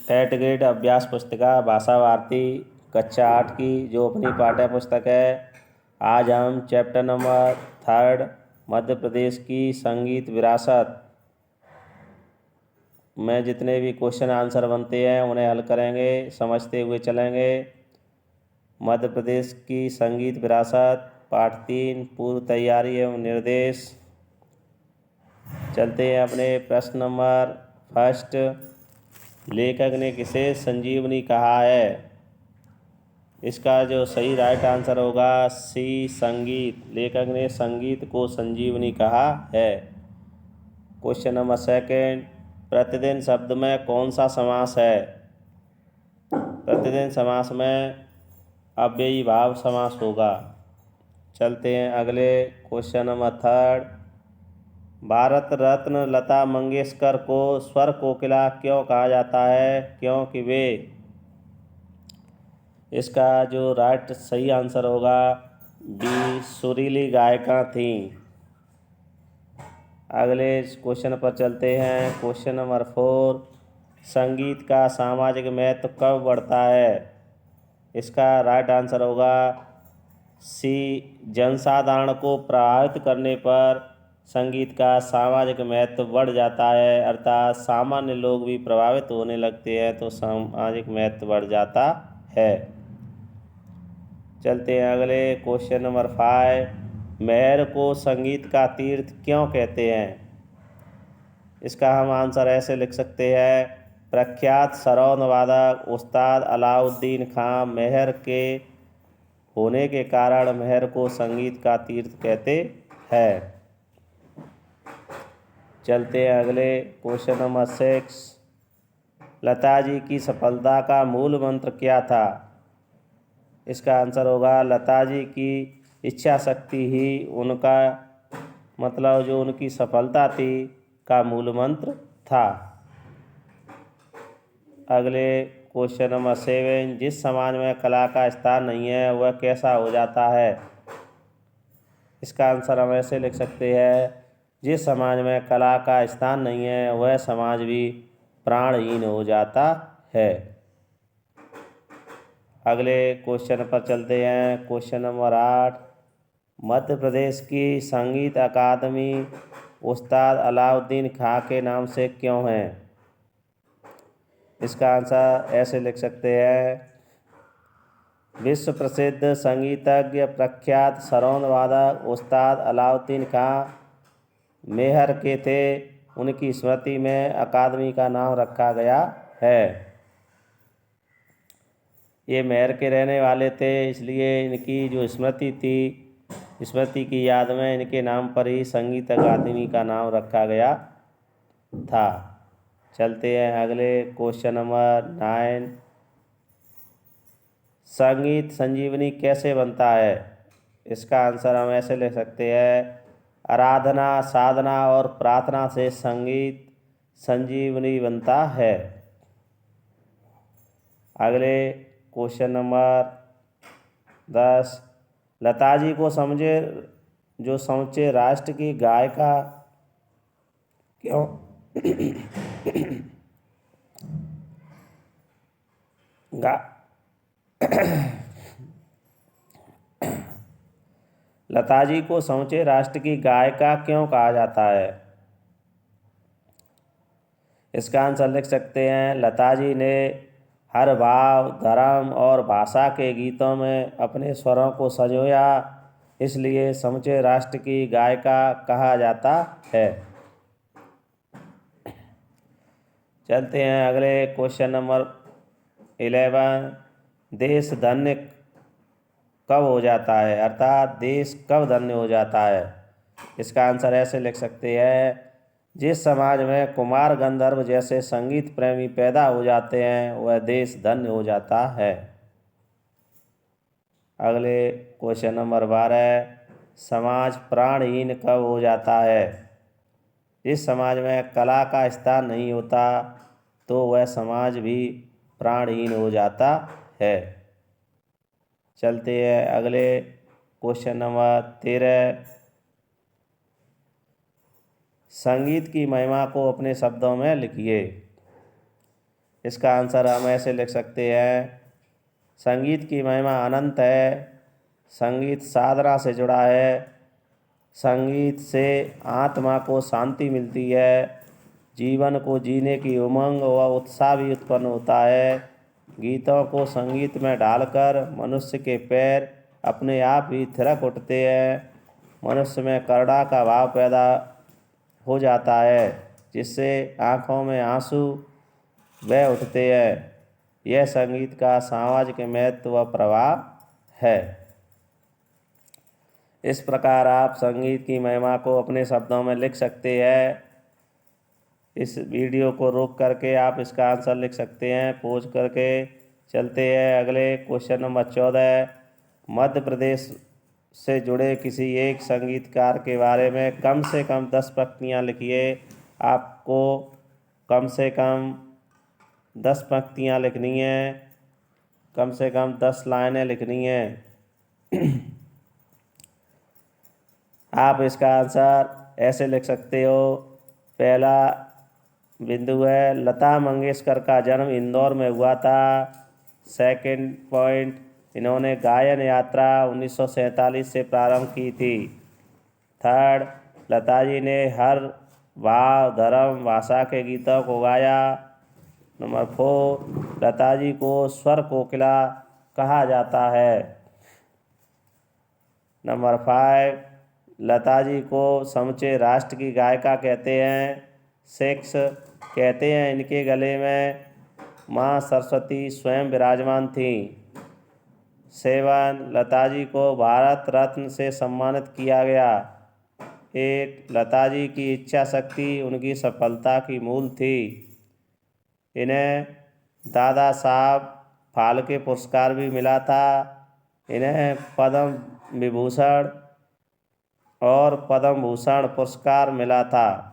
TET grade अभ्यास पुस्तिका भाषा भारती कक्षा 8 की जो अपनी पाठ्य पुस्तक है। आज हम चैप्टर नंबर 3 मध्य प्रदेश की संगीत विरासत में जितने भी क्वेश्चन आंसर बनते हैं उन्हें हल करेंगे, समझते हुए चलेंगे। मध्य प्रदेश की संगीत विरासत पाठ 3 पूर्व तैयारी एवं निर्देश। चलते हैं अपने प्रश्न नंबर फर्स्ट। लेखक ने किसे संजीवनी कहा है? इसका जो सही राइट आंसर होगा सी संगीत। लेखक ने संगीत को संजीवनी कहा है। क्वेश्चन नंबर सेकंड, प्रतिदिन शब्द में कौन सा समास है? प्रतिदिन समास में अव्ययी भाव समास होगा। चलते हैं अगले question number third. Bharat Ratna Lata Mangeshkar को स्वर कोकिला क्यों कहा जाता है? क्योंकि वे, इसका जो राइट सही आंसर होगा बी सुरीली गायिका थीं। अगले क्वेश्चन पर चलते हैं। क्वेश्चन नंबर 4, संगीत का सामाजिक महत्व कब बढ़ता है? इसका राइट आंसर होगा सी जनसाधारण को प्रभावित करने पर संगीत का सामाजिक महत्व बढ़ जाता है, अर्थात सामान्य लोग भी प्रभावित होने लगते हैं तो सामाजिक महत्व बढ़ जाता है। चलते हैं अगले क्वेश्चन नंबर 5, मेहर को संगीत का तीर्थ क्यों कहते हैं? इसका हम आंसर ऐसे लिख सकते हैं, प्रख्यात सरौंद वादक उस्ताद अलाउद्दीन खां मेहर के होने के कारण मेहर को संगीत का तीर्थ कहते हैं। चलते हैं अगले क्वेश्चन नंबर 6, लता जी की सफलता का मूल मंत्र क्या था? इसका आंसर होगा लता जी की इच्छा शक्ति ही उनका मतलब जो उनकी सफलता थी का मूल मंत्र था। अगले क्वेश्चन नंबर 7, जिस समाज में कला का स्थान नहीं है वह कैसा हो जाता है? इसका आंसर हम ऐसे लिख सकते हैं, जिस समाज में कला का स्थान नहीं है वह समाज भी प्राणहीन हो जाता है। अगले क्वेश्चन पर चलते हैं। क्वेश्चन नंबर 8, मध्य प्रदेश की संगीत अकादमी उस्ताद अलाउद्दीन खां के नाम से क्यों है? इसका आंसर ऐसे लिख सकते हैं, विश्व प्रसिद्ध संगीतज्ञ प्रख्यात सरौंद वादक उस्ताद अलाउद्दीन खां मेहर के थे, उनकी स्मृति में अकादमी का नाम रखा गया है। ये मेहर के रहने वाले थे, इसलिए इनकी जो स्मृति थी, स्मृति की याद में इनके नाम पर ही संगीत अकादमी का नाम रखा गया था। चलते हैं अगले क्वेश्चन नंबर 9, संगीत संजीवनी कैसे बनता है? इसका आंसर हम ऐसे ले सकते हैं, आराधना साधना और प्रार्थना से संगीत संजीवनी बनता है। अगले क्वेश्चन नंबर 10, लता जी को समूचे राष्ट्र की गायिका क्यों गा लता जी को समूचे राष्ट्र की गायिका क्यों कहा जाता है? इसका आंसर लिख सकते हैं, लता जी ने हर भाव धर्म और भाषा के गीतों में अपने स्वरों को संजोया, इसलिए समूचे राष्ट्र की गायिका कहा जाता है। चलते हैं अगले क्वेश्चन नंबर 11, देश धन्य कब हो जाता है, अर्थात देश कब धन्य हो जाता है? इसका आंसर ऐसे लिख सकते हैं, जिस समाज में कुमार गंधर्व जैसे संगीत प्रेमी पैदा हो जाते हैं वह देश धन्य हो जाता है। अगले क्वेश्चन नंबर 12, समाज प्राणहीन कब हो जाता है? जिस समाज में कला का स्थान नहीं होता तो वह समाज भी प्राणहीन हो जाता है। चलते हैं अगले क्वेश्चन नंबर 13, संगीत की महिमा को अपने शब्दों में लिखिए। इसका आंसर हम ऐसे लिख सकते हैं, संगीत की महिमा अनंत है, संगीत साधना से जुड़ा है, संगीत से आत्मा को शांति मिलती है, जीवन को जीने की उमंग व उत्साह भी उत्पन्न होता है। गीतों को संगीत में डालकर मनुष्य के पैर अपने आप ही थिरक उठते हैं, मनुष्य में करुणा का भाव पैदा हो जाता है, जिससे आँखों में आंसू बह उठते हैं। यह संगीत का सामाजिक महत्व व प्रभाव है। इस प्रकार आप संगीत की महिमा को अपने शब्दों में लिख सकते हैं। इस वीडियो को रोक करके आप इसका आंसर लिख सकते हैं, पॉज करके। चलते हैं अगले क्वेश्चन नंबर 14। मध्य प्रदेश से जुड़े किसी एक संगीतकार के बारे में कम से कम 10 पंक्तियाँ लिखिए। आपको कम से कम 10 पंक्तियाँ लिखनी हैं, कम से कम 10 लाइनें लिखनी हैं। आप इसका आंसर ऐसे लिख सकते हो। पहला बिंदु है, लता मंगेशकर का जन्म इंदौर में हुआ था। सेकंड पॉइंट, इन्होंने गायन यात्रा 1947 से प्रारंभ की थी। थर्ड, लता जी ने हर भाव, धर्म, भाषा के गीतों को गाया। नंबर 4, लता जी को स्वर कोकिला कहा जाता है। नंबर 5, लता जी को समूचे राष्ट्र की गायिका कहते हैं। 6, कहते हैं इनके गले में माँ सरस्वती स्वयं विराजमान थीं। 7, लता जी को भारत रत्न से सम्मानित किया गया। 8, लता जी की इच्छा शक्ति उनकी सफलता की मूल थी। इन्हें दादा साहब फाल्के पुरस्कार भी मिला था। इन्हें पद्म विभूषण और पद्म भूषण पुरस्कार मिला था।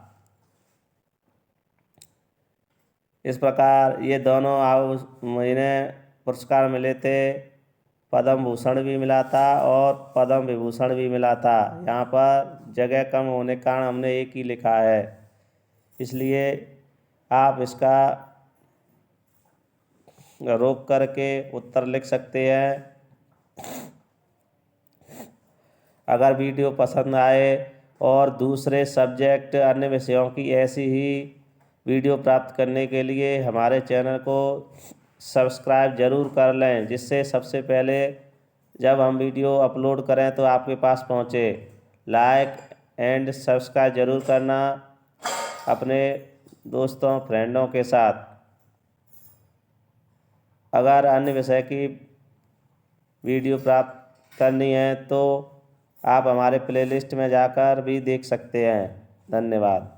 इस प्रकार ये दोनों इन्हें पुरस्कार मिले थे, पद्म भूषण भी मिला था और पद्म विभूषण भी मिला था। यहाँ पर जगह कम होने के कारण हमने एक ही लिखा है, इसलिए आप इसका रोक करके उत्तर लिख सकते हैं। अगर वीडियो पसंद आए और दूसरे सब्जेक्ट अन्य विषयों की ऐसी ही वीडियो प्राप्त करने के लिए हमारे चैनल को सब्सक्राइब ज़रूर कर लें, जिससे सबसे पहले जब हम वीडियो अपलोड करें तो आपके पास पहुँचे। लाइक एंड सब्सक्राइब ज़रूर करना अपने दोस्तों फ्रेंडों के साथ। अगर अन्य विषय की वीडियो प्राप्त करनी है तो आप हमारे प्लेलिस्ट में जाकर भी देख सकते हैं। धन्यवाद।